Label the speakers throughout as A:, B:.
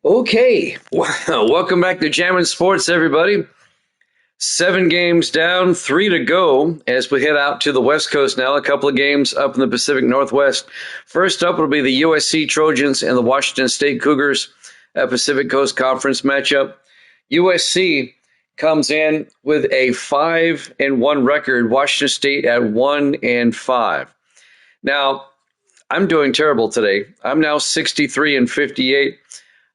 A: Okay, welcome back to Jammin' Sports, everybody. 7 games down, 3 to go as we head out to the West Coast now. A couple of games up in the Pacific Northwest. First up will be the USC Trojans and the Washington State Cougars, a Pacific Coast Conference matchup. USC comes in with a 5-1 record. Washington State at 1-5. Now, I'm doing terrible today. I'm now 63-58.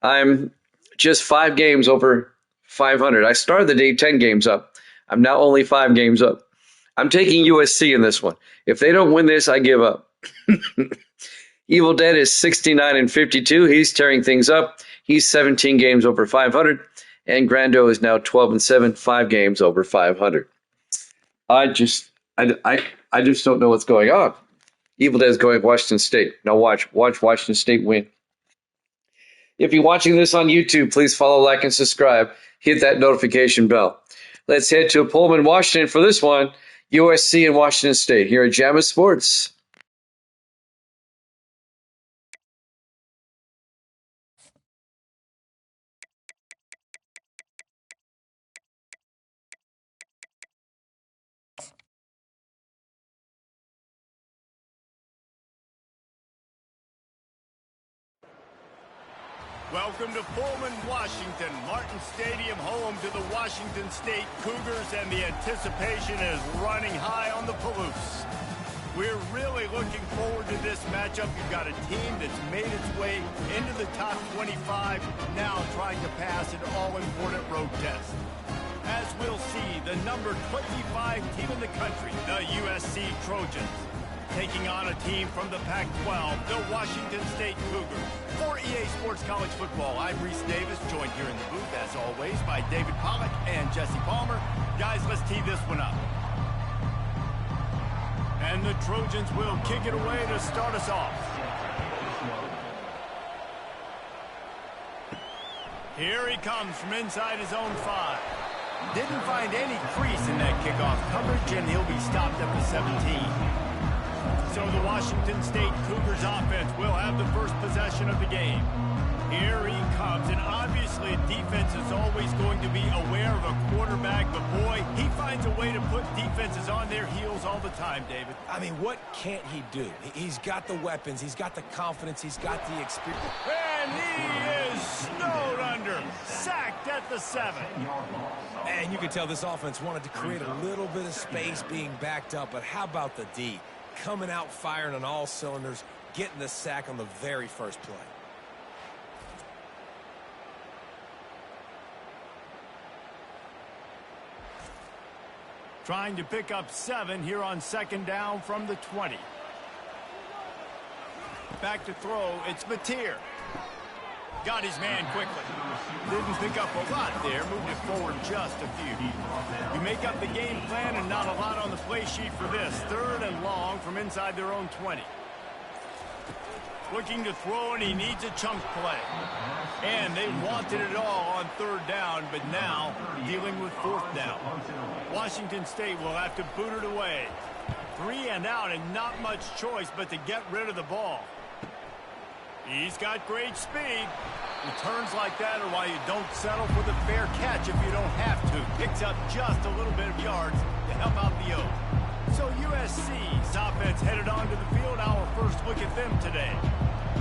A: I'm just 5 games over 500. I started the day 10 games up. I'm now only 5 games up. I'm taking USC in this one. If they don't win this, I give up. Evil Dead is 69-52. He's tearing things up. He's 17 games over 500. And Grando is now 12-7, 5 games over 500. I just don't know what's going on. Evil Dead is going Washington State. Now watch Washington State win. If you're watching this on YouTube, please follow, like, and subscribe. Hit that notification bell. Let's head to Pullman, Washington for this one. USC and Washington State here at Jammin' Sports.
B: Welcome to Pullman, Washington. Martin Stadium, home to the Washington State Cougars, and the anticipation is running high on the Palouse. We're really looking forward to this matchup. You've got a team that's made its way into the top 25, now trying to pass an all-important road test. As we'll see, the number 25 team in the country, the USC Trojans, taking on a team from the Pac-12, the Washington State Cougars. For EA Sports College Football, I'm Reese Davis, joined here in the booth, as always, by David Pollack and Jesse Palmer. Guys, let's tee this one up. And the Trojans will kick it away to start us off. Here he comes from inside his own 5. Didn't find any crease in that kickoff coverage, and he'll be stopped at the 17. So the Washington State Cougars offense will have the first possession of the game. Here he comes, and obviously defense is always going to be aware of a quarterback, but boy, he finds a way to put defenses on their heels all the time, David.
C: I mean, what can't he do? He's got the weapons, he's got the confidence, he's got the experience.
B: And he is snowed under, sacked at the 7.
C: And you can tell this offense wanted to create a little bit of space being backed up, but how about the D? Coming out firing on all cylinders, getting the sack on the very first play.
B: Trying to pick up 7 here on 2nd down from the 20. Back to throw, it's Mateer. Got his man quickly. Didn't pick up a lot there, moved it forward just a few. You make up the game plan and not a lot on the play sheet for this. 3rd and long from inside their own 20. Looking to throw, and he needs a chunk play. And they wanted it all on 3rd down, but now dealing with 4th down. Washington State will have to boot it away. 3 and out, and not much choice but to get rid of the ball. He's got great speed. Returns like that are why you don't settle for the fair catch if you don't have to. Picks up just a little bit of yards to help out the O. So USC's offense headed onto the field. Our first look at them today.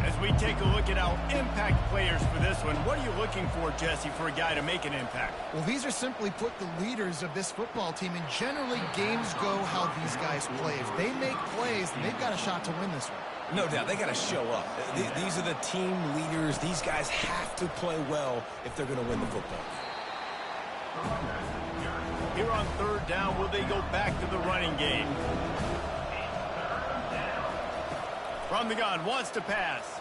B: As we take a look at our impact players for this one, what are you looking for, Jesse, for a guy to make an impact?
D: Well, these are simply put the leaders of this football team, and generally games go how these guys play. If they make plays, then they've got a shot to win this one.
C: No doubt, they got to show up. These are the team leaders. These guys have to play well if they're going to win the football.
B: Here on 3rd down, will they go back to the running game? From the gun, wants to pass.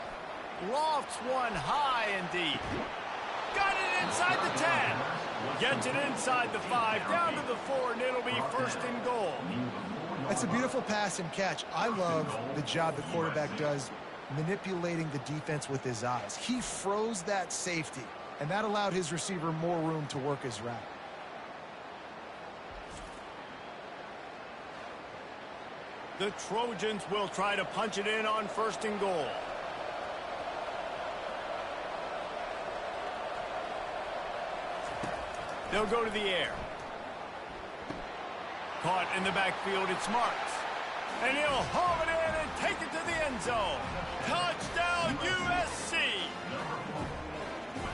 B: Lofts one high and deep. Got it inside the 10. Gets it inside the 5, down to the 4, and it'll be 1st and goal.
D: That's a beautiful pass and catch. I love the job the quarterback does manipulating the defense with his eyes. He froze that safety, and that allowed his receiver more room to work his route.
B: The Trojans will try to punch it in on 1st and goal. They'll go to the air. Caught in the backfield, it's Marks. And he'll haul it in and take it to the end zone. Touchdown, USC!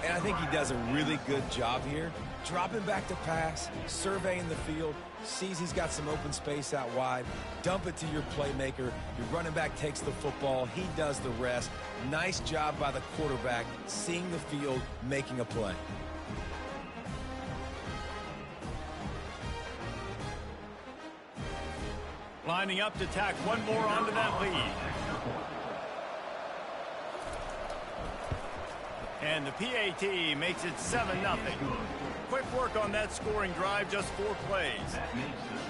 C: And I think he does a really good job here. Dropping back to pass, surveying the field, sees he's got some open space out wide, dump it to your playmaker. Your running back takes the football. He does the rest. Nice job by the quarterback, seeing the field, making a play.
B: Lining up to tack one more onto that lead. And the PAT makes it 7-0. Quick work on that scoring drive, just 4 plays.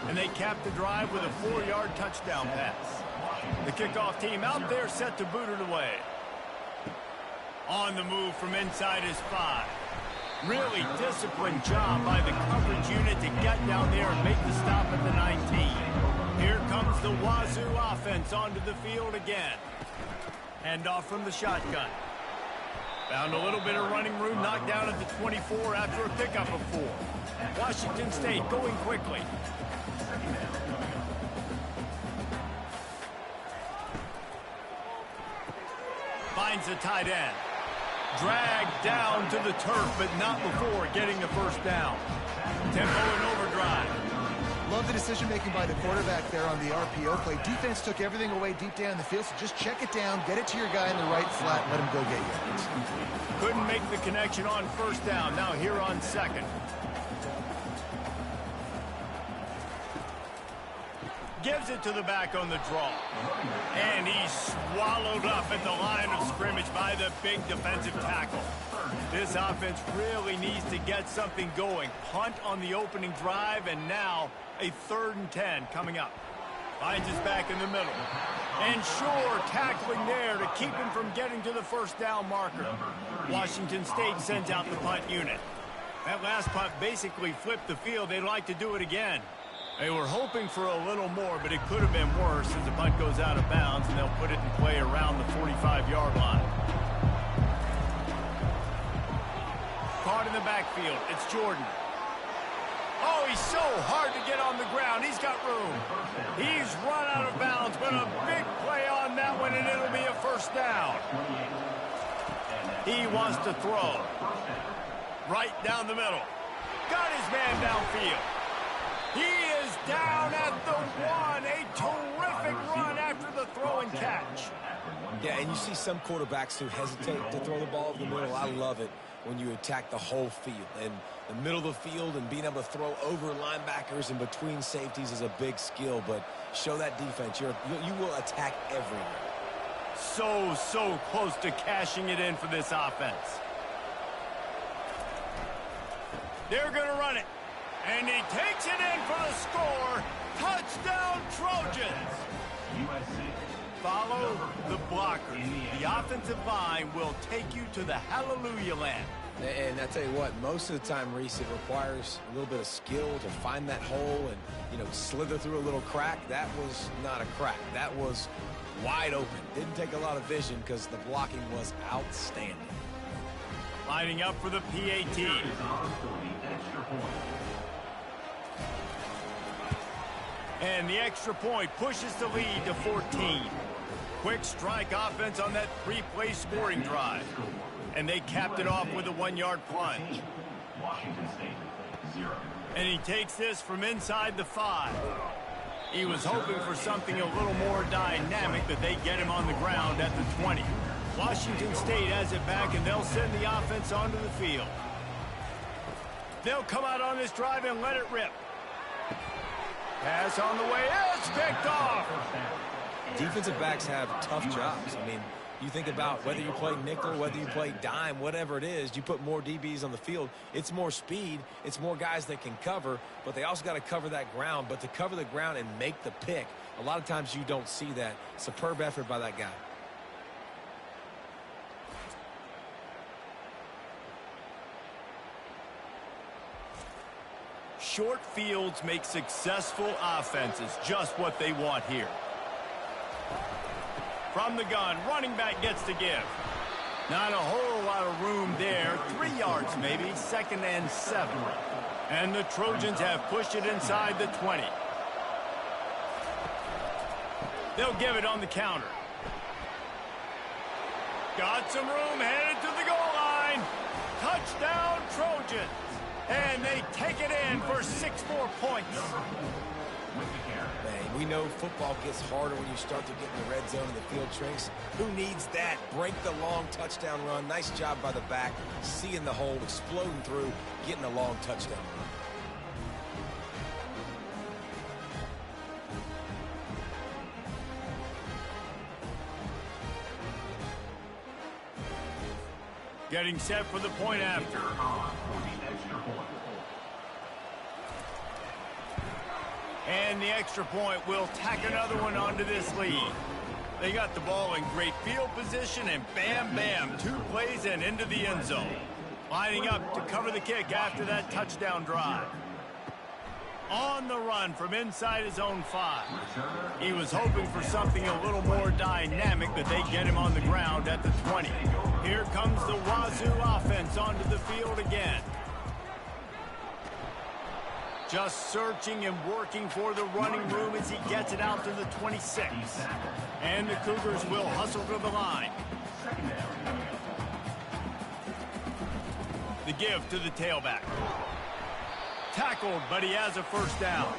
B: And they cap the drive with a 4-yard touchdown pass. The kickoff team out there set to boot it away. On the move from inside his 5. Really disciplined job by the coverage unit to get down there and make the stop at the 19. Here comes the Wazoo offense onto the field again. Hand off from the shotgun. Found a little bit of running room, knocked down at the 24 after a pickup of 4. Washington State going quickly. Finds a tight end. Dragged down to the turf, but not before getting the first down. Tempo and overdrive.
D: Love the decision-making by the quarterback there on the RPO play. Defense took everything away deep down the field, so just check it down, get it to your guy in the right flat, and let him go get yards.
B: Couldn't make the connection on first down. Now here on second. Gives it to the back on the draw. And he's swallowed up at the line of scrimmage by the big defensive tackle. This offense really needs to get something going. Punt on the opening drive, and now a 3rd and 10 coming up. Finds his back in the middle. And sure, tackling there to keep him from getting to the first down marker. Washington State sends out the punt unit. That last punt basically flipped the field. They'd like to do it again. They were hoping for a little more, but it could have been worse as the punt goes out of bounds, and they'll put it in play around the 45-yard line. Caught in the backfield. It's Jordan. Oh, he's so hard to get on the ground. He's got room. He's run out of bounds, but a big play on that one, and it'll be a first down. He wants to throw. Right down the middle. Got his man downfield. He is down at the 1. A terrific run after the throw and catch.
C: Yeah, and you see some quarterbacks who hesitate to throw the ball over the middle. I love it when you attack the whole field. And the middle of the field and being able to throw over linebackers and between safeties is a big skill. But show that defense. You will attack everywhere.
B: So close to cashing it in for this offense. They're going to run it. And he takes it in for the score. Touchdown, Trojans. Follow the blockers. The offensive line will take you to the hallelujah land.
C: And I tell you what, most of the time, Reese, it requires a little bit of skill to find that hole and, slither through a little crack. That was not a crack. That was wide open. Didn't take a lot of vision because the blocking was outstanding.
B: Lining up for the PAT. And the extra point pushes the lead to 14. Quick strike offense on that 3-play scoring drive. And they capped it off with a 1-yard plunge. And he takes this from inside the 5. He was hoping for something a little more dynamic, but they get him on the ground at the 20. Washington State has it back, and they'll send the offense onto the field. They'll come out on this drive and let it rip. Pass on the way. It's picked off.
C: Defensive backs have tough jobs. I mean, you think about whether you play nickel, whether you play dime, whatever it is, you put more DBs on the field. It's more speed. It's more guys that can cover, but they also got to cover that ground. But to cover the ground and make the pick, a lot of times you don't see that. Superb effort by that guy.
B: Short fields make successful offenses just what they want here. From the gun, running back gets to give. Not a whole lot of room there. 3 yards maybe, 2nd and 7. And the Trojans have pushed it inside the 20. They'll give it on the counter. Got some room, headed to the goal line. Touchdown, Trojans. And they take it in for 6 more points.
C: Man, we know football gets harder when you start to get in the red zone and the field shrinks. Who needs that? Break the long touchdown run. Nice job by the back. Seeing the hole, exploding through, getting a long touchdown run.
B: Getting set for the point after. And the extra point will tack another one onto this lead. They got the ball in great field position, and bam, bam, 2 plays and into the end zone. Lining up to cover the kick after that touchdown drive. On the run from inside his own 5. He was hoping for something a little more dynamic, but they get him on the ground at the 20. Here comes the Wazoo offense onto the field again. Just searching and working for the running room as he gets it out to the 26. And the Cougars will hustle to the line. The give to the tailback. Tackled, but he has a first down.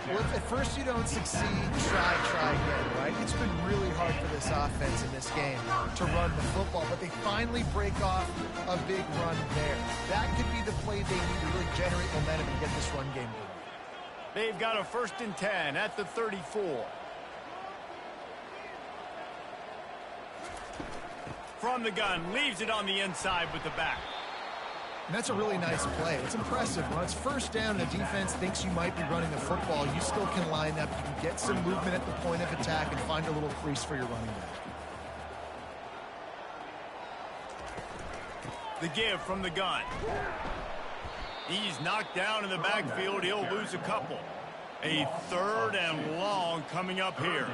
D: Well, if at first you don't succeed, try again, right? It's been really hard for this offense in this game to run the football, but they finally break off a big run there. That could be the play they need to really generate momentum and get this run game going.
B: They've got a 1st and 10 at the 34. From the gun, leaves it on the inside with the back.
D: And that's a really nice play. It's impressive. When it's first down and the defense thinks you might be running the football, you still can line up. You can get some movement at the point of attack and find a little crease for your running back.
B: The give from the gun. He's knocked down in the backfield. He'll lose a couple. A 3rd and long coming up here.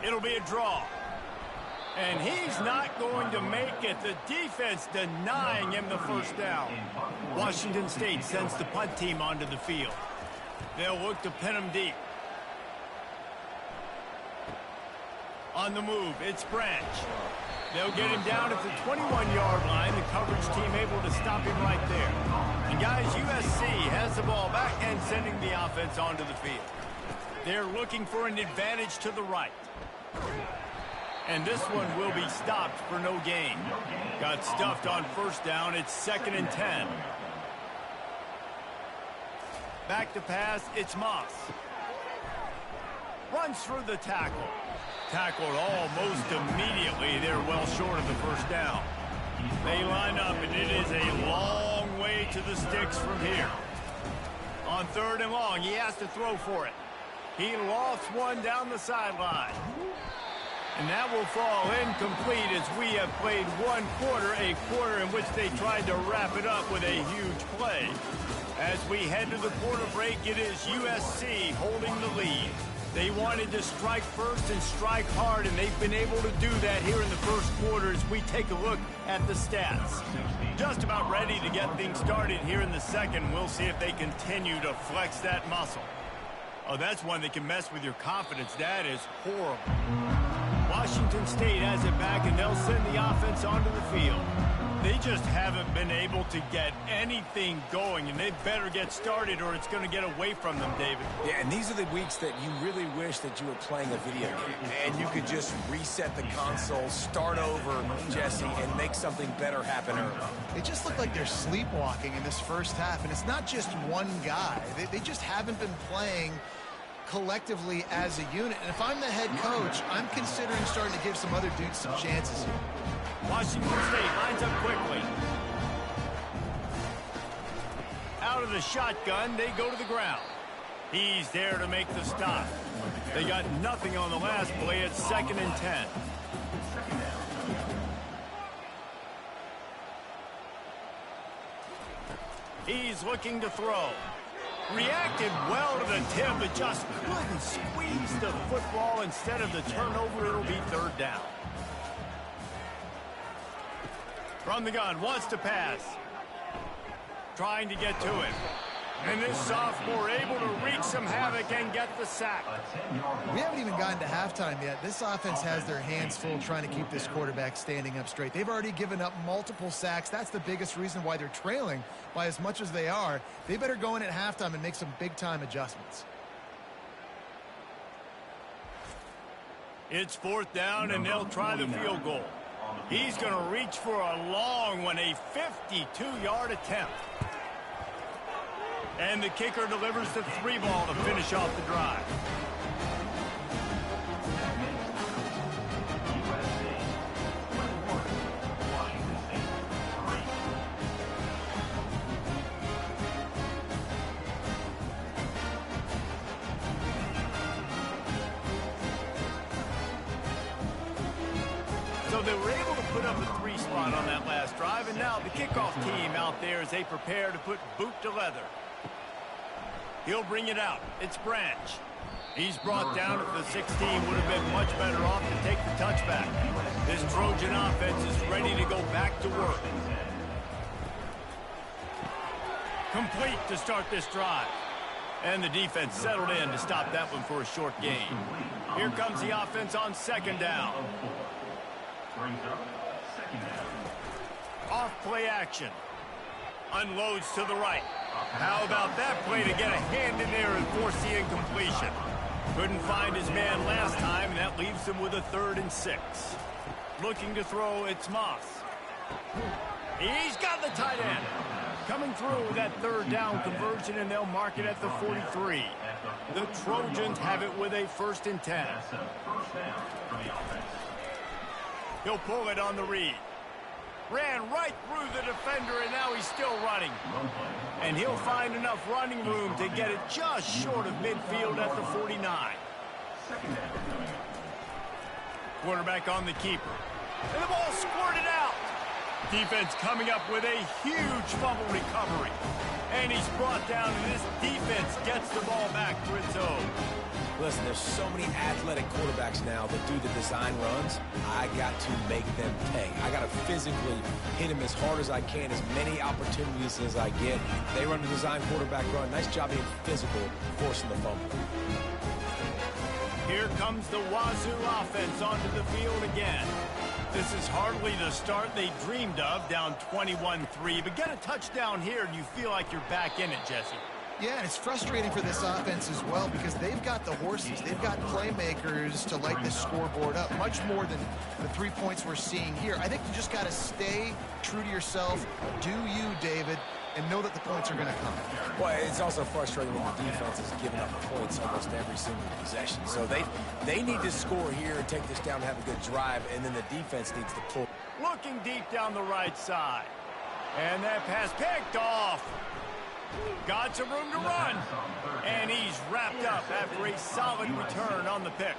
B: It'll be a draw. And he's not going to make it. The defense denying him the first down. Washington State sends the punt team onto the field. They'll look to pin him deep. On the move, it's Branch. They'll get him down at the 21-yard line. The coverage team able to stop him right there. And guys, USC has the ball back and sending the offense onto the field. They're looking for an advantage to the right. And this one will be stopped for no gain. Got stuffed on first down. It's 2nd and 10. Back to pass. It's Moss. Runs through the tackle. Tackled almost immediately. They're well short of the first down. They line up, and it is a long way to the sticks from here. On 3rd and long, he has to throw for it. He lofts one down the sideline. And that will fall incomplete as we have played 1 quarter, a quarter in which they tried to wrap it up with a huge play. As we head to the quarter break, it is USC holding the lead. They wanted to strike first and strike hard, and they've been able to do that here in the first quarter as we take a look at the stats. Just about ready to get things started here in the second. We'll see if they continue to flex that muscle. Oh, that's one that can mess with your confidence. That is horrible. Washington State has it back, and they'll send the offense onto the field. They just haven't been able to get anything going, and they better get started or it's going to get away from them, David.
C: Yeah, and these are the weeks that you really wish that you were playing a video game and you could just reset the console, start over, Jesse, and make something better happen early.
D: They just look like they're sleepwalking in this first half, and it's not just one guy. They just haven't been playing collectively as a unit. And if I'm the head coach, I'm considering starting to give some other dudes some chances here.
B: Washington State lines up quickly. Out of the shotgun, they go to the ground. He's there to make the stop. They got nothing on the last play. It's 2nd and 10. He's looking to throw. Reacted well to the tip, but just couldn't squeeze the football. Instead of the turnover, it'll be 3rd down. From the gun, wants to pass. Trying to get to it. And this sophomore able to wreak some havoc and get the sack.
D: We haven't even gotten to halftime yet. This offense has their hands full trying to keep this quarterback standing up straight. They've already given up multiple sacks. That's the biggest reason why they're trailing by as much as they are. They better go in at halftime and make some big-time adjustments.
B: It's 4th down, and they'll try the field goal. He's going to reach for a long one, a 52-yard attempt. And the kicker delivers the 3-ball to finish off the drive. So they were able to put up a 3 spot on that last drive, and now the kickoff team out there as they prepare to put boot to leather. He'll bring it out. It's Branch. He's brought down at the 16. Would have been much better off to take the touchback. This Trojan offense is ready to go back to work. Complete to start this drive. And the defense settled in to stop that one for a short gain. Here comes the offense on 2nd down. Off play action. Unloads to the right. How about that play to get a hand in there and force the incompletion? Couldn't find his man last time, and that leaves him with a 3rd and 6. Looking to throw, it's Moss. He's got the tight end. Coming through with that 3rd down conversion, and they'll mark it at the 43. The Trojans have it with a 1st and 10. He'll pull it on the read. Ran right through the defender, and now he's still running. And he'll find enough running room to get it just short of midfield at the 49. Quarterback on the keeper. And the ball squirted out. Defense coming up with a huge fumble recovery. And he's brought down, and this defense gets the ball back for its own.
C: Listen, there's so many athletic quarterbacks now that do the design runs. I got to make them pay. I got to physically hit them as hard as I can, as many opportunities as I get. They run the design quarterback run. Nice job being physical, forcing the fumble.
B: Here comes the Wazoo offense onto the field again. This is hardly the start they dreamed of, down 21-3. But get a touchdown here, and you feel like you're back in it, Jesse.
D: Yeah, and it's frustrating for this offense as well because they've got the horses. They've got playmakers to light this scoreboard up, much more than the 3 points we're seeing here. I think you just got to stay true to yourself. Do you, David, and know that the points are going to come.
C: Well, it's also frustrating when the defense is giving up points almost every single possession. So they need to score here and take this down and have a good drive, and then the defense needs to pull.
B: Looking deep down the right side. And that pass picked off. Got some room to run. And he's wrapped up after a solid return on the pick.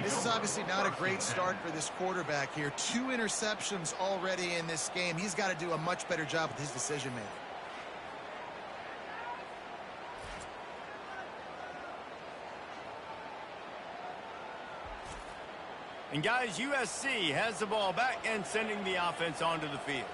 D: This is obviously not a great start for this quarterback here. 2 interceptions already in this game. He's got to do a much better job with his decision-making.
B: And guys, USC has the ball back and sending the offense onto the field.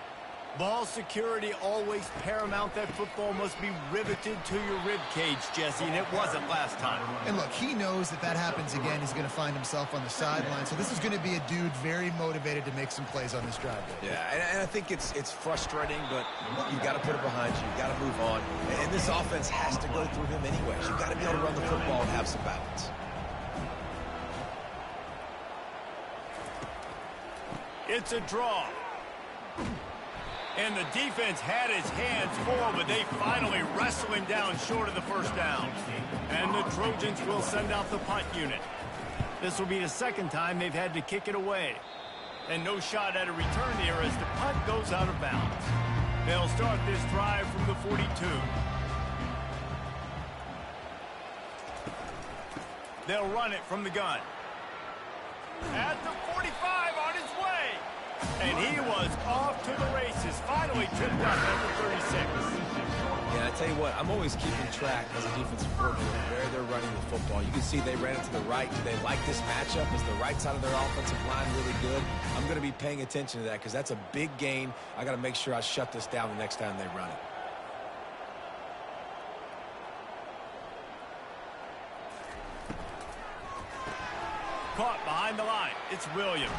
B: Ball security always paramount. That football must be riveted to your rib cage, Jesse, and it wasn't last time.
D: And look, he knows if that happens again, he's going to find himself on the sideline. So this is going to be a dude very motivated to make some plays on this drive.
C: Yeah, and I think it's frustrating, but you got to put it behind you. You got to move on. And this offense has to go through him anyways. You got to be able to run the football and have some balance.
B: It's a draw. And the defense had his hands full, but they finally wrestle him down short of the first down. And the Trojans will send out the punt unit. This will be the second time they've had to kick it away. And no shot at a return here as the punt goes out of bounds. They'll start this drive from the 42. They'll run it from the gun. At the 45 on his way. And he was off to the races. Finally tripped up at the 36.
C: Yeah, I tell you what, I'm always keeping track as a defensive coordinator where they're running the football. You can see they ran it to the right. Do they like this matchup? Is the right side of their offensive line really good? I'm going to be paying attention to that because that's a big gain. I got to make sure I shut this down the next time they run it.
B: Caught behind the line. It's Williams.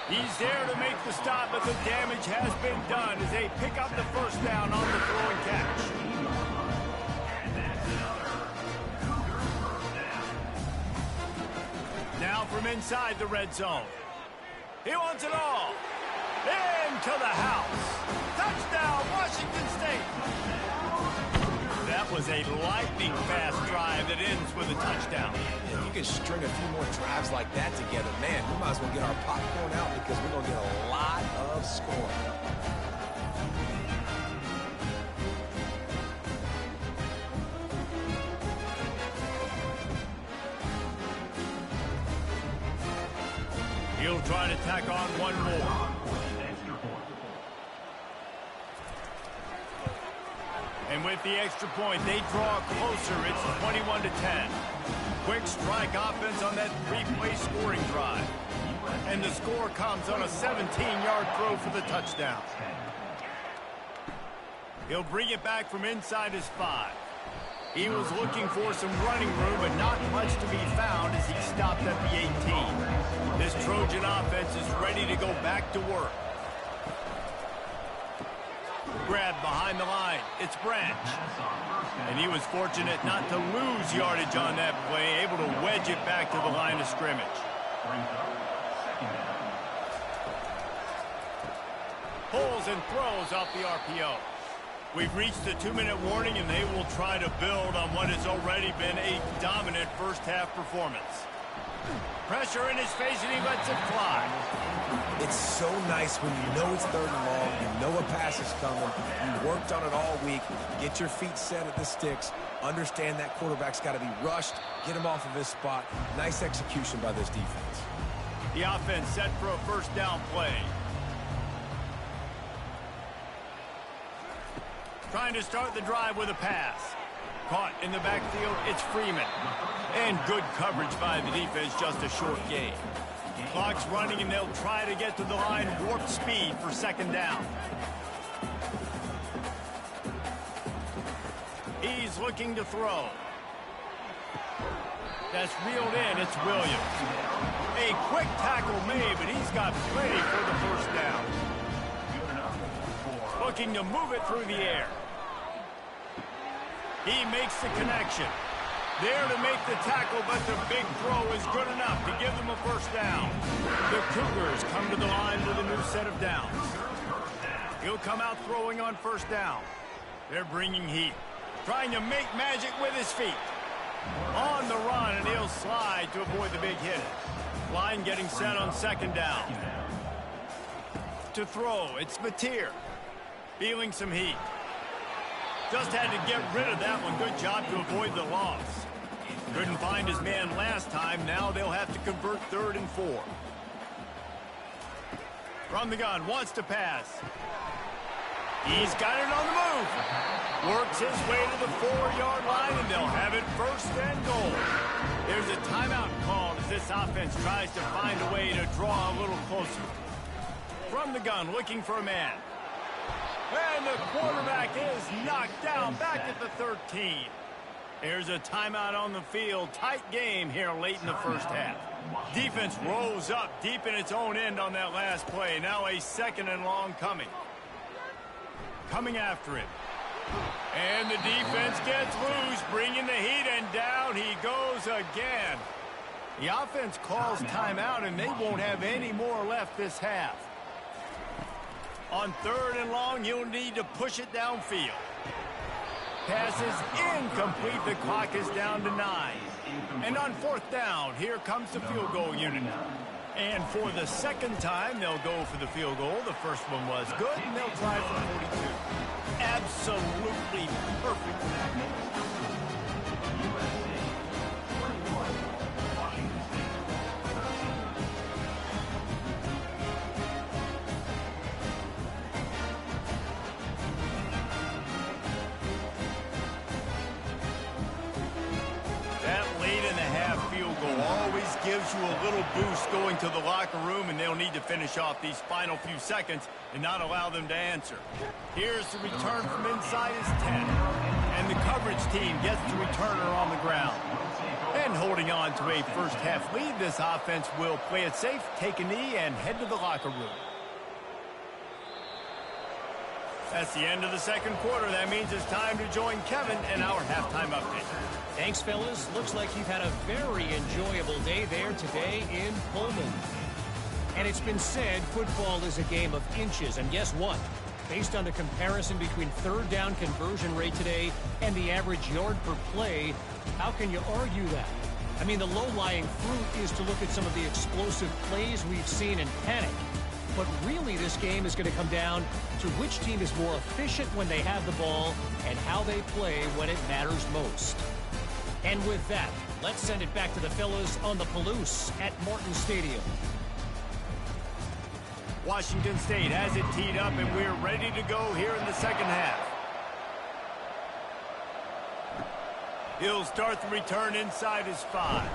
B: He's there to make the stop, but the damage has been done as they pick up the first down on the throw and catch. Now from inside the red zone. He wants it all. Into the house. Touchdown, Washington State. That was a lightning-fast drive that ends with a touchdown.
C: If you can string a few more drives like that together, man, we might as well get our popcorn out because we're going to get a lot of scoring.
B: He'll try to tack on one more. And with the extra point, they draw closer. It's 21-10. Quick strike offense on that three-play scoring drive. And the score comes on a 17-yard throw for the touchdown. He'll bring it back from inside his 5. He was looking for some running room, but not much to be found as he stopped at the 18. This Trojan offense is ready to go back to work. Grab behind the line. It's Branch. And he was fortunate not to lose yardage on that play, able to wedge it back to the line of scrimmage. Pulls and throws off the RPO. We've reached the 2-minute warning, and they will try to build on what has already been a dominant first-half performance. Pressure in his face, and he lets it fly.
C: It's so nice when you know it's 3rd and long, you know a pass is coming, you worked on it all week, get your feet set at the sticks, understand that quarterback's got to be rushed, get him off of his spot. Nice execution by this defense.
B: The offense set for a first down play. Trying to start the drive with a pass. Caught in the backfield, it's Freeman. And good coverage by the defense, just a short gain. Clock's running, and they'll try to get to the line warp speed for 2nd down. He's looking to throw. That's reeled in, it's Williams. A quick tackle made, but he's got plenty for the first down. Looking to move it through the air. He makes the connection. There to make the tackle, but the big throw is good enough to give them a first down. The Cougars come to the line with a new set of downs. He'll come out throwing on first down. They're bringing heat. Trying to make magic with his feet. On the run, and he'll slide to avoid the big hit. Line getting set on 2nd down. To throw, it's Mateer. Feeling some heat. Just had to get rid of that one. Good job to avoid the loss. Couldn't find his man last time. Now they'll have to convert 3rd and 4. From the gun, wants to pass. He's got it on the move. Works his way to the 4-yard line, and they'll have it 1st and goal. There's a timeout called as this offense tries to find a way to draw a little closer. From the gun, looking for a man. And the quarterback is knocked down back at the 13. There's a timeout on the field. Tight game here late in the first half. Defense rose up deep in its own end on that last play. Now a 2nd and long coming. Coming after him. And the defense gets loose, bringing the heat, and down he goes again. The offense calls timeout, and they won't have any more left this half. On 3rd and long, he'll need to push it downfield. Pass is incomplete. The clock is down to 9. And on 4th down, here comes the field goal unit. And for the 2nd time, they'll go for the field goal. The first one was good, and they'll try for 42. Absolutely perfect. gives you a little boost going to the locker room, and they'll need to finish off these final few seconds and not allow them to answer. Here's the return from inside his 10. And the coverage team gets the returner on the ground. And holding on to a first-half lead, this offense will play it safe, take a knee, and head to the locker room. That's the end of the second quarter. That means it's time to join Kevin in our halftime update.
E: Thanks, fellas. Looks like you've had a very enjoyable day there today in Pullman. And it's been said football is a game of inches. And guess what? Based on the comparison between third down conversion rate today and the average yard per play, how can you argue that? I mean, the low-lying fruit is to look at some of the explosive plays we've seen in panic. But really, this game is going to come down to which team is more efficient when they have the ball and how they play when it matters most. And with that, let's send it back to the fellas on the Palouse at Martin Stadium.
B: Washington State has it teed up, and we're ready to go here in the second half. He'll start the return inside his 5.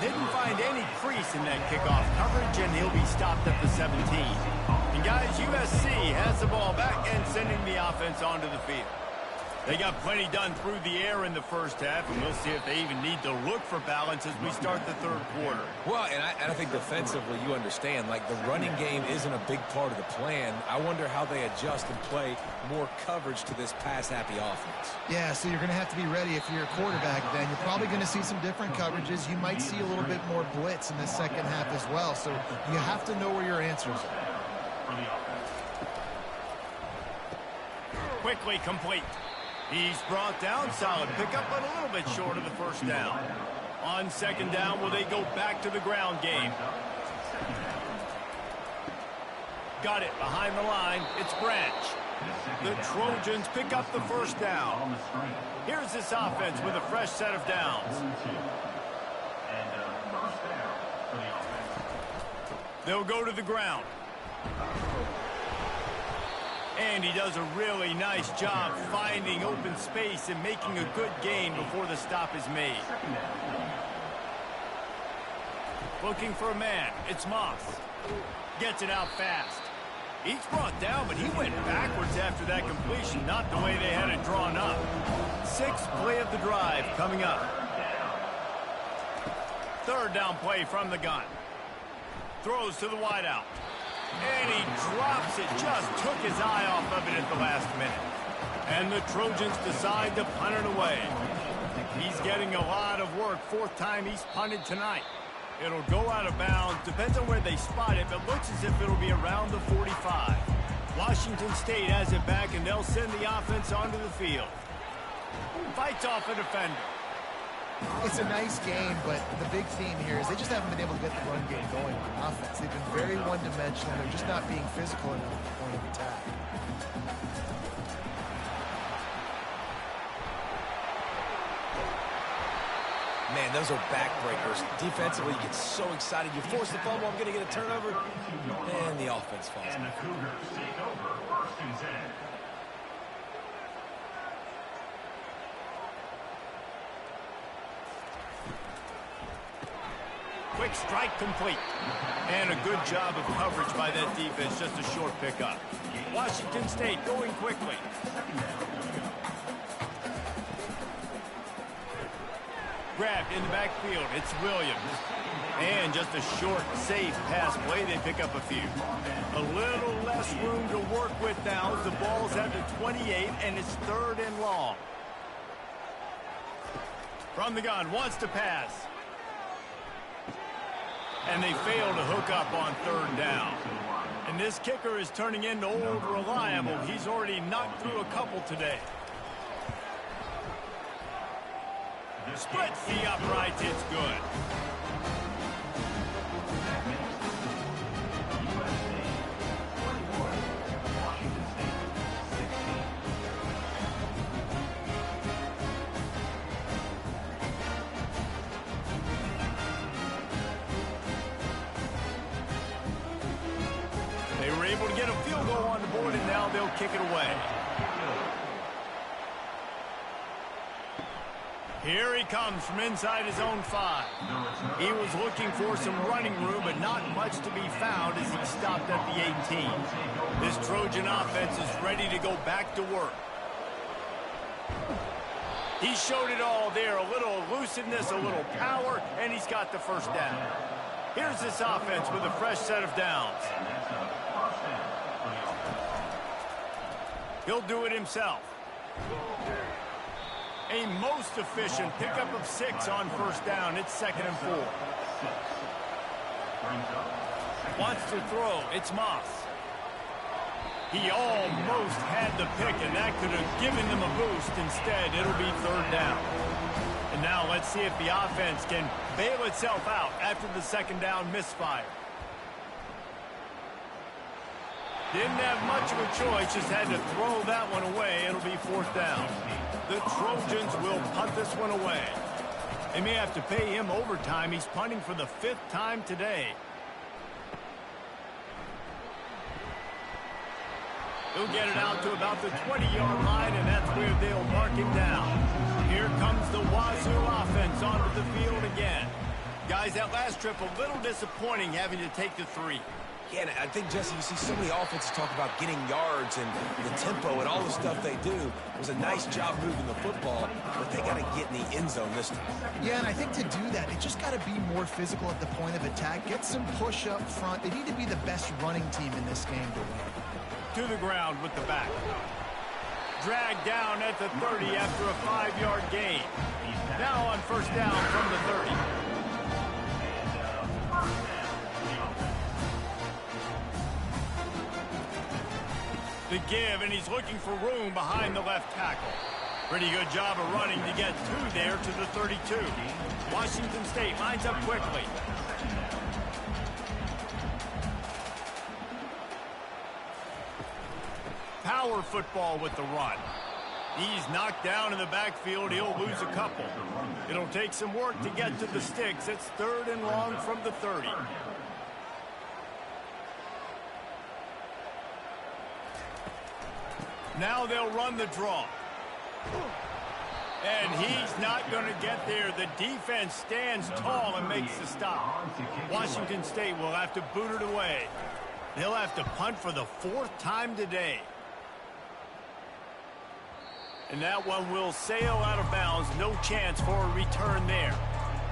B: Didn't find any crease in that kickoff coverage, and he'll be stopped at the 17. And guys, USC has the ball back and sending the offense onto the field. They got plenty done through the air in the first half, and we'll see if they even need to look for balance as we start the third quarter.
C: Well, and I think defensively, you understand, like the running game isn't a big part of the plan. I wonder how they adjust and play more coverage to this pass-happy offense.
D: Yeah, so you're going to have to be ready if you're a quarterback then. You're probably going to see some different coverages. You might see a little bit more blitz in the second half as well. So you have to know where your answers are.
B: Quickly complete. He's brought down, solid pickup, but a little bit short of the first down. On second down, will they go back to the ground game? Got it behind the line. It's Branch. The Trojans pick up the first down. Here's this offense with a fresh set of downs. They'll go to the ground. And he does a really nice job finding open space and making a good gain before the stop is made. Looking for a man. It's Moss. Gets it out fast. He's brought down, but he went backwards after that completion, not the way they had it drawn up. Sixth play of the drive coming up. Third down play from the gun. Throws to the wideout. And he drops it, just took his eye off of it at the last minute. And the Trojans decide to punt it away. He's getting a lot of work, fourth time he's punted tonight. It'll go out of bounds, depends on where they spot it, but looks as if it'll be around the 45. Washington State has it back, and they'll send the offense onto the field. Fights off a defender.
D: It's a nice game, but the big theme here is they just haven't been able to get the run game going on offense. They've been very one-dimensional. They're just not being physical enough at the point of attack.
C: Man, those are backbreakers. Defensively, you get so excited. You force the fumble, I'm going to get a turnover, and the offense falls.
F: And the Cougars take over first and 10.
B: Quick strike complete. And a good job of coverage by that defense, just a short pickup. Washington State going quickly. Grabbed in the backfield, it's Williams. And just a short, safe pass play, they pick up a few. A little less room to work with now as the ball's at the 28, and it's third and long. From the gun, wants to pass. And they fail to hook up on third down. And this kicker is turning into old reliable. He's already knocked through a couple today. Splits the uprights, it's good. They were able to get a field goal on the board, and now they'll kick it away. Here he comes from inside his own 5. He was looking for some running room, but not much to be found as he stopped at the 18. This Trojan offense is ready to go back to work. He showed it all there, a little elusiveness, a little power, and he's got the first down. Here's this offense with a fresh set of downs. He'll do it himself. A most efficient pickup of 6 on first down. It's 2nd and 4. Wants to throw. It's Moss. He almost had the pick, and that could have given them a boost. Instead, it'll be 3rd down. And now let's see if the offense can bail itself out after the 2nd down misfire. Didn't have much of a choice, just had to throw that one away. It'll be 4th down. The Trojans will punt this one away. They may have to pay him overtime. He's punting for the 5th time today. He'll get it out to about the 20-yard line, and that's where they'll mark him down. Here comes the Wazoo offense onto the field again. Guys, that last trip a little disappointing having to take the 3.
C: Yeah, and I think, Jesse, you see so many offenses talk about getting yards and the tempo and all the stuff they do. It was a nice job moving the football, but they got to get in the end zone this time.
D: Yeah, and I think to do that, they just got to be more physical at the point of attack. Get some push up front. They need to be the best running team in this game to win.
B: To the ground with the back. Dragged down at the 30 after a 5-yard gain. Now on first down from the 30. The give, and he's looking for room behind the left tackle. Pretty good job of running to get to there to the 32. Washington State lines up quickly. Power football with the run. He's knocked down in the backfield. He'll lose a couple. It'll take some work to get to the sticks. It's 3rd and long from the 30. Now they'll run the draw. And he's not going to get there. The defense stands tall and makes the stop. Washington State will have to boot it away. They'll have to punt for the 4th time today. And that one will sail out of bounds. No chance for a return there.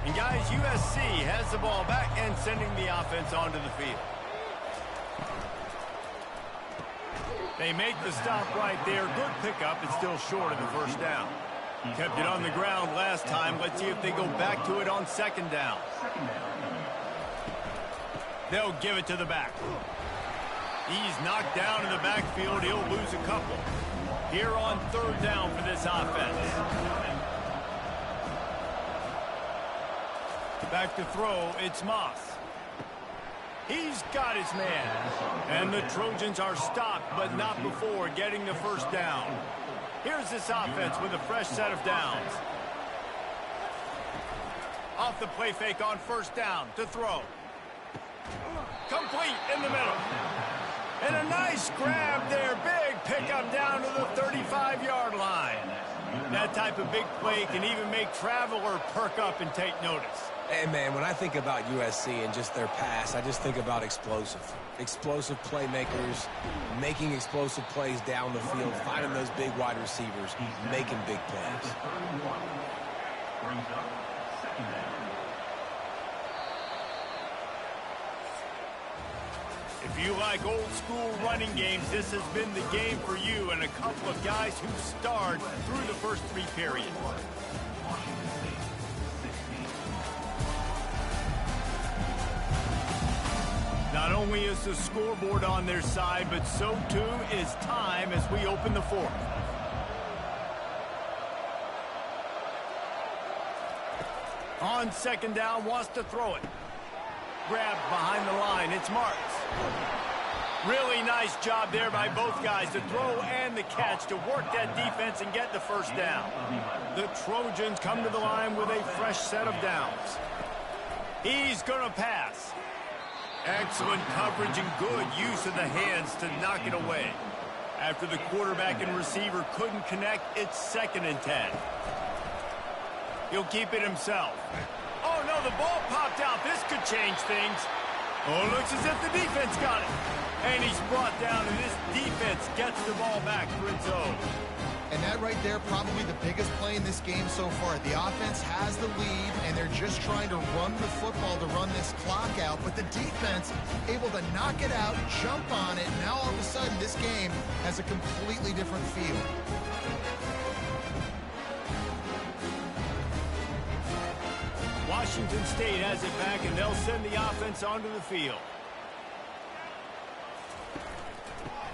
B: And guys, USC has the ball back and sending the offense onto the field. They make the stop right there. Good pickup. It's still short of the first down. Kept it on the ground last time. Let's see if they go back to it on 2nd down. They'll give it to the back. He's knocked down in the backfield. He'll lose a couple. Here on 3rd down for this offense. Back to throw. It's Moss. He's got his man. And the Trojans are stopped, but not before getting the first down. Here's this offense with a fresh set of downs. Off the play fake on first down to throw. Complete in the middle. And a nice grab there. Big pickup down to the 35-yard line. That type of big play can even make Traveler perk up and take notice.
C: Hey, man, when I think about USC and just their pass, I just think about explosive. Explosive playmakers, making explosive plays down the field, finding those big wide receivers, making big plays.
B: If you like old school running games, this has been the game for you and a couple of guys who starred through the first 3 periods. Not only is the scoreboard on their side, but so too is time as we open the 4th. On 2nd down, wants to throw it. Grabbed behind the line, it's Marks. Really nice job there by both guys, the throw and the catch to work that defense and get the first down. The Trojans come to the line with a fresh set of downs. He's going to pass. Excellent coverage and good use of the hands to knock it away. After the quarterback and receiver couldn't connect, it's 2nd and 10. He'll keep it himself. Oh, no, the ball popped out. This could change things. Oh, it looks as if the defense got it. And he's brought down, and this defense gets the ball back for its own.
D: And that right there, probably the biggest play in this game so far. The offense has the lead, and they're just trying to run the football to run this clock out. But the defense able to knock it out, jump on it. Now all of a sudden, this game has a completely different feel.
B: Washington State has it back, and they'll send the offense onto the field.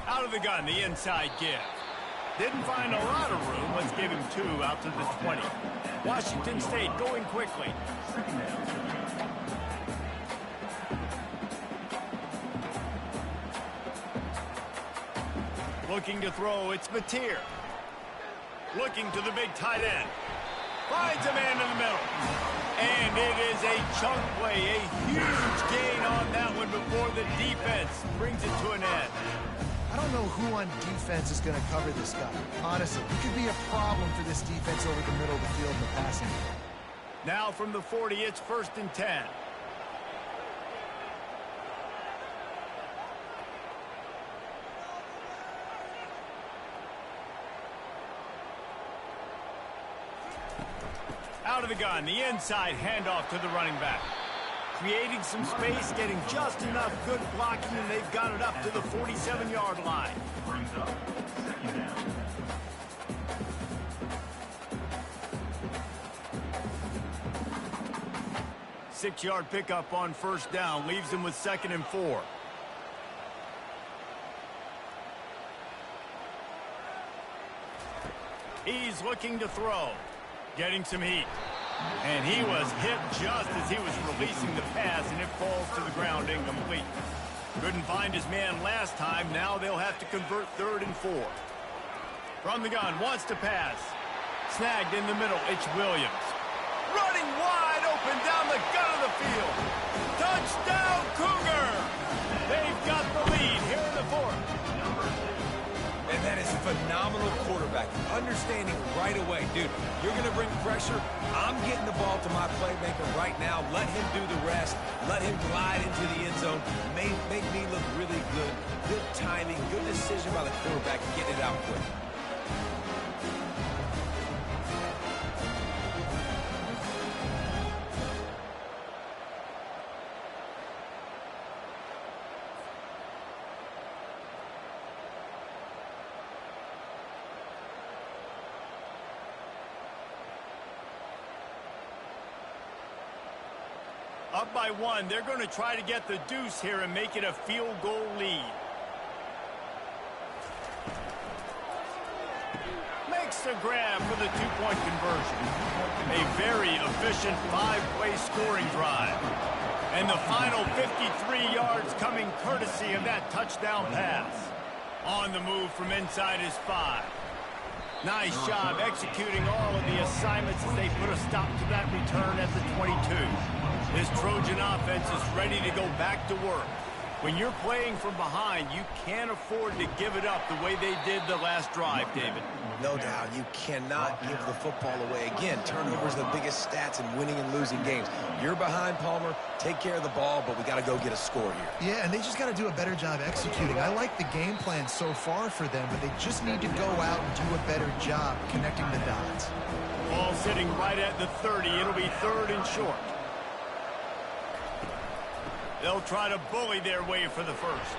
B: Out of the gun, the inside give. Didn't find a lot of room. Let's give him 2 out to the 20. Washington State going quickly. Looking to throw, it's Mateer. Looking to the big tight end. Finds a man in the middle. And it is a chunk play, a huge gain on that one before the defense brings it to an end.
D: I don't know who on defense is going to cover this guy. Honestly, it could be a problem for this defense over the middle of the field in the passing game.
B: Now from the 40, it's 1st and 10. Out of the gun, the inside handoff to the running back. Creating some space, getting just enough good blocking, and they've got it up to the 47-yard line.
F: Brings up 2nd down.
B: Six-yard pickup on 1st down, leaves him with 2nd and 4. He's looking to throw, getting some heat. And he was hit just as he was releasing the pass, and it falls to the ground incomplete. Couldn't find his man last time. Now they'll have to convert 3rd and 4. From the gun, wants to pass. Snagged in the middle, it's Williams. Running wide open down the gut of the field. Touchdown, Cougar! They've got the lead here in the 4th.
C: And that is phenomenal quarterback. Understanding right away, dude, you're going to bring pressure. I'm getting the ball to my playmaker right now. Let him do the rest. Let him glide into the end zone. Make me look really good. Good timing, good decision by the quarterback. Get it out quick.
B: Up by 1, they're going to try to get the deuce here and make it a field goal lead. Makes the grab for the 2-point conversion. A very efficient 5-play scoring drive. And the final 53 yards coming courtesy of that touchdown pass. On the move from inside his 5. Nice job executing all of the assignments as they put a stop to that return at the 22. This Trojan offense is ready to go back to work. When you're playing from behind, you can't afford to give it up the way they did the last drive, David.
C: No doubt, you cannot give the football away. Again, turnovers are the biggest stats in winning and losing games. You're behind, Palmer. Take care of the ball, but we got to go get a score here.
D: Yeah, and they just got to do a better job executing. I like the game plan so far for them, but they just need to go out and do a better job connecting the dots.
B: Ball sitting right at the 30. It'll be 3rd and short. They'll try to bully their way for the 1st.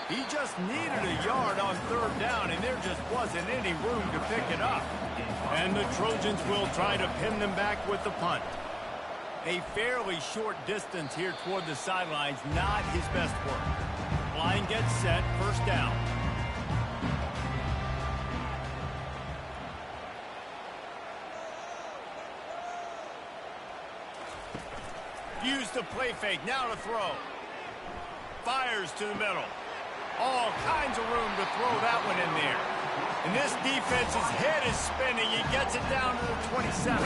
B: He just needed a yard on 3rd down, and there just wasn't any room to pick it up. And the Trojans will try to pin them back with the punt. A fairly short distance here toward the sidelines, not his best work. Line gets set, 1st down. Used to play fake, now to throw. Fires to the middle. All kinds of room to throw that one in there. And this defense's head is spinning. He gets it down to the 27.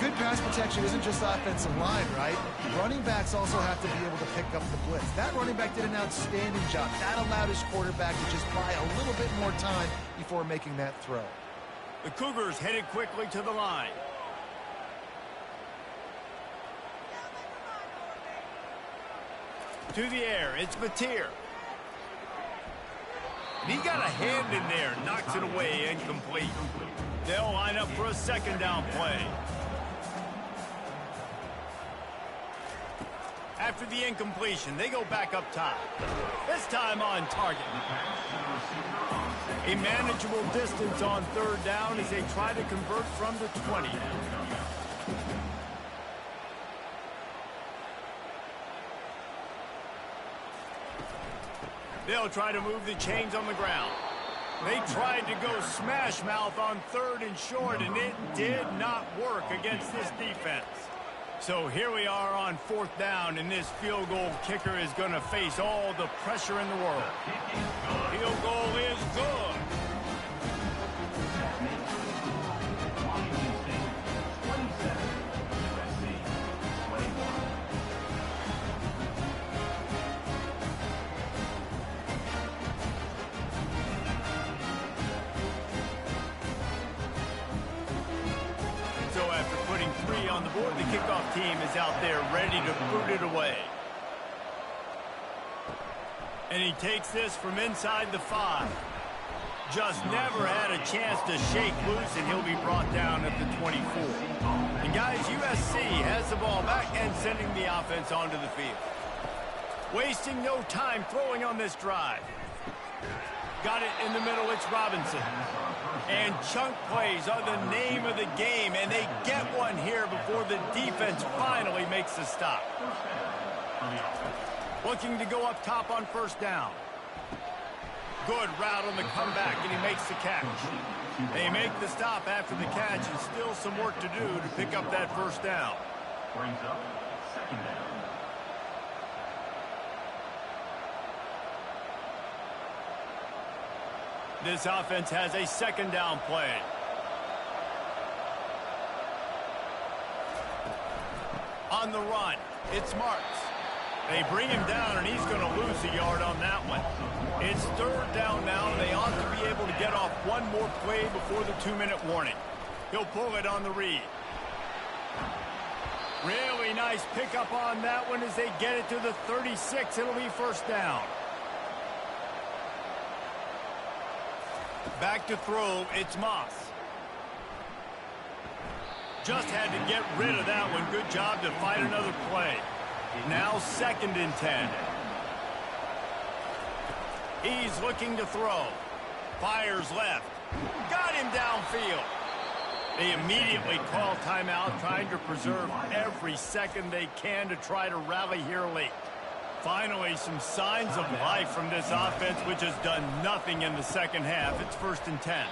D: Good pass protection isn't just offensive line, right? Running backs also have to be able to pick up the blitz. That running back did an outstanding job. That allowed his quarterback to just buy a little bit more time before making that throw.
B: The Cougars headed quickly to the line. To the air, it's Batir. He got a hand in there, knocks it away, incomplete. They'll line up for a second down play. After the incompletion, they go back up top. This time on target. A manageable distance on third down as they try to convert from the 20. They'll try to move the chains on the ground. They tried to go smash mouth on third and short, and it did not work against this defense. So here we are on fourth down, and this field goal kicker is going to face all the pressure in the world. Field goal is good. So after putting 3 on the board, the kickoff team is out there ready to boot it away. And he takes this from inside the 5. Just never had a chance to shake loose, and he'll be brought down at the 24. And guys, USC has the ball back and sending the offense onto the field. Wasting no time throwing on this drive. Got it in the middle, it's Robinson. And chunk plays are the name of the game, and they get one here before the defense finally makes the stop. Looking to go up top on first down. Good route on the comeback, and he makes the catch. They make the stop after the catch, and still some work to do to pick up that first down.
F: Brings up second down.
B: This offense has a second down play. On the run, it's Marks. They bring him down, and he's going to lose a yard on that one. It's third down now, and they ought to be able to get off one more play before the 2-minute warning. He'll pull it on the read. Really nice pickup on that one as they get it to the 36. It'll be first down. Back to throw, it's Moss. Just had to get rid of that one. Good job to fight another play. Now 2nd and 10. He's looking to throw. Fires left. Got him downfield. They immediately call timeout, trying to preserve every second they can to try to rally here late. Finally, some signs of life from this offense, which has done nothing in the second half. It's 1st and 10.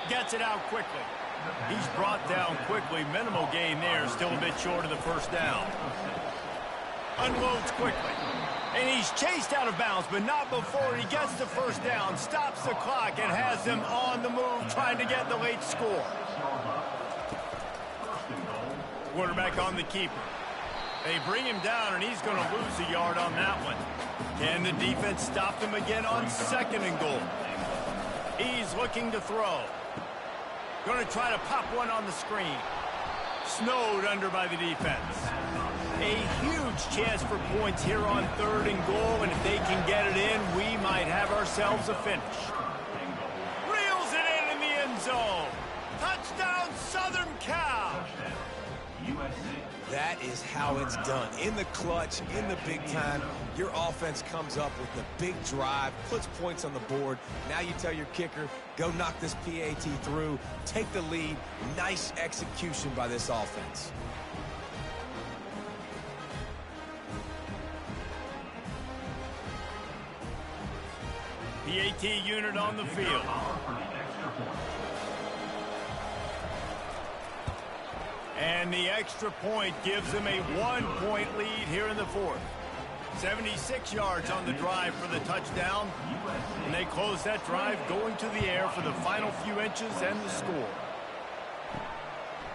B: Gets it out quickly. He's brought down quickly. Minimal gain there. Still a bit short of the first down. Unloads quickly. And he's chased out of bounds, but not before he gets the first down. Stops the clock and has them on the move, trying to get the late score. Quarterback on the keeper. They bring him down, and he's going to lose a yard on that one. Can the defense stop him again on 2nd and goal? He's looking to throw. Going to try to pop one on the screen. Snowed under by the defense. A huge chance for points here on 3rd and goal, and if they can get it in, we might have ourselves a finish. Reels it in the end zone. Touchdown, Southern Cal.
C: That is how it's done. In the clutch, in the big time, your offense comes up with the big drive, puts points on the board. Now you tell your kicker, go knock this PAT through, take the lead. Nice execution by this offense.
B: PAT unit on the field. And the extra point gives them a 1-point lead here in the 4th. 76 yards on the drive for the touchdown. And they close that drive going to the air for the final few inches and the score.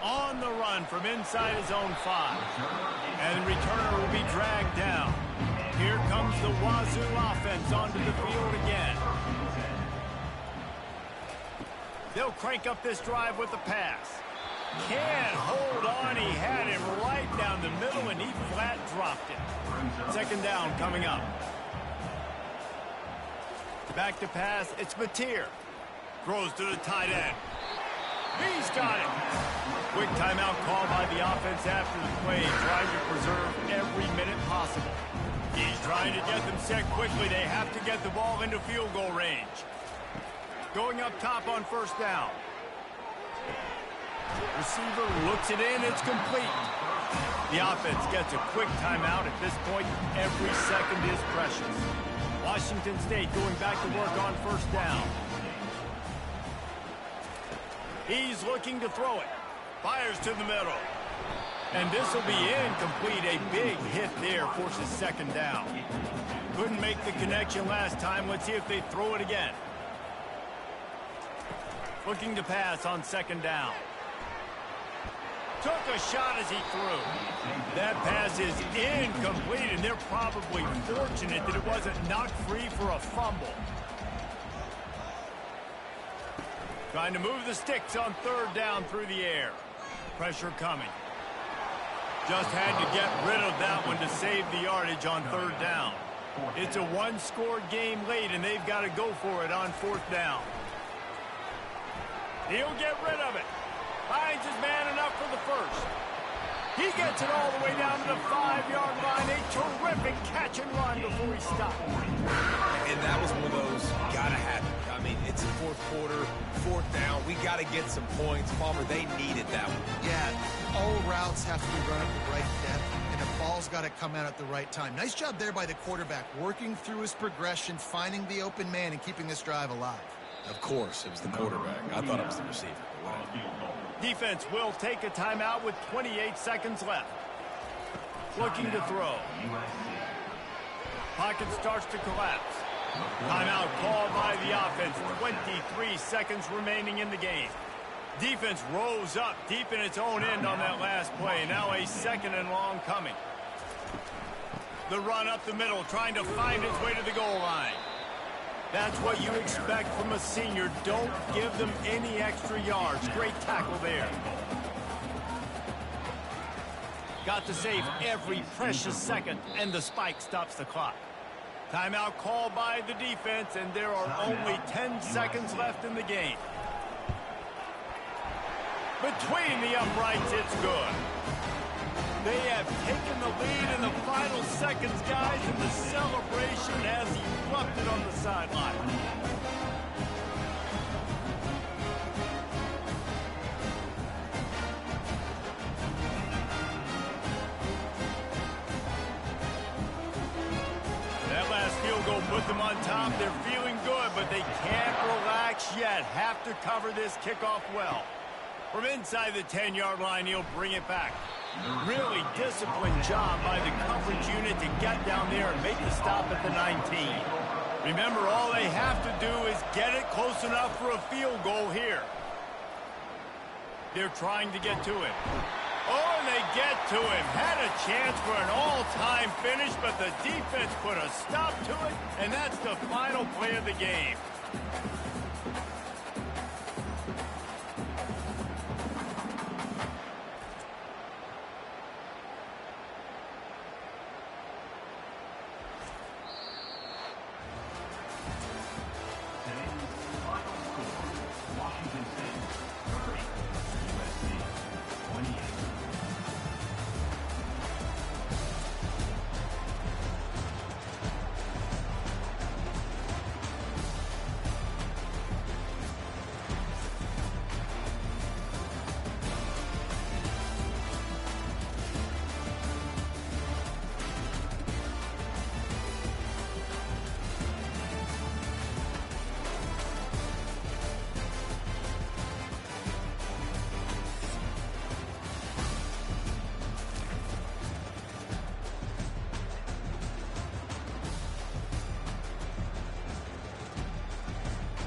B: On the run from inside his own 5. And the returner will be dragged down. Here comes the Wazoo offense onto the field again. They'll crank up this drive with the pass. Can't hold on. He had him right down the middle, and he flat dropped it. Second down coming up. Back to pass. It's Mateer. Throws to the tight end. He's got it. Quick timeout call by the offense after the play, trying to preserve every minute possible. He's trying to get them set quickly. They have to get the ball into field goal range. Going up top on first down. Receiver looks it in. It's complete. The offense gets a quick timeout. At this point, every second is precious. Washington State going back to work on first down. He's looking to throw it. Fires to the middle. And this will be incomplete. A big hit there forces second down. Couldn't make the connection last time. Let's see if they throw it again. Looking to pass on second down. Took a shot as he threw. That pass is incomplete, and they're probably fortunate that it wasn't knocked free for a fumble. Trying to move the sticks on third down through the air. Pressure coming. Just had to get rid of that one to save the yardage on third down. It's a one-score game late, and they've got to go for it on fourth down. He'll get rid of it. Finds his man enough for the first. He gets it all the way down to the 5-yard line. A terrific catch and run before he stopped.
C: And that was one of those gotta have it. I mean, it's the fourth quarter, fourth down. We got to get some points. Palmer, they needed that one.
D: Yeah, all routes have to be run at the right depth, and the ball's got to come out at the right time. Nice job there by the quarterback, working through his progression, finding the open man, and keeping this drive alive.
C: Of course, it was the quarterback. I thought it was the receiver.
B: Defense will take a timeout with 28 seconds left. Looking to throw. Pocket starts to collapse. Timeout called by the offense. 23 seconds remaining in the game. Defense rose up deep in its own end on that last play. Now a second and long coming. The run up the middle, trying to find its way to the goal line. That's what you expect from a senior. Don't give them any extra yards. Great tackle there. Got to save every precious second, and the spike stops the clock. Timeout called by the defense, and there are only 10 seconds left in the game. Between the uprights, it's good. They have taken the lead in the final seconds, guys, and the celebration has erupted on the sideline. That last field goal put them on top. They're feeling good, but they can't relax yet. Have to cover this kickoff well. From inside the 10-yard line, he'll bring it back. Really disciplined job by the coverage unit to get down there and make the stop at the 19. Remember, all they have to do is get it close enough for a field goal here. They're trying to get to him. Oh, and they get to him. Had a chance for an all-time finish, but the defense put a stop to it, and that's the final play of the game.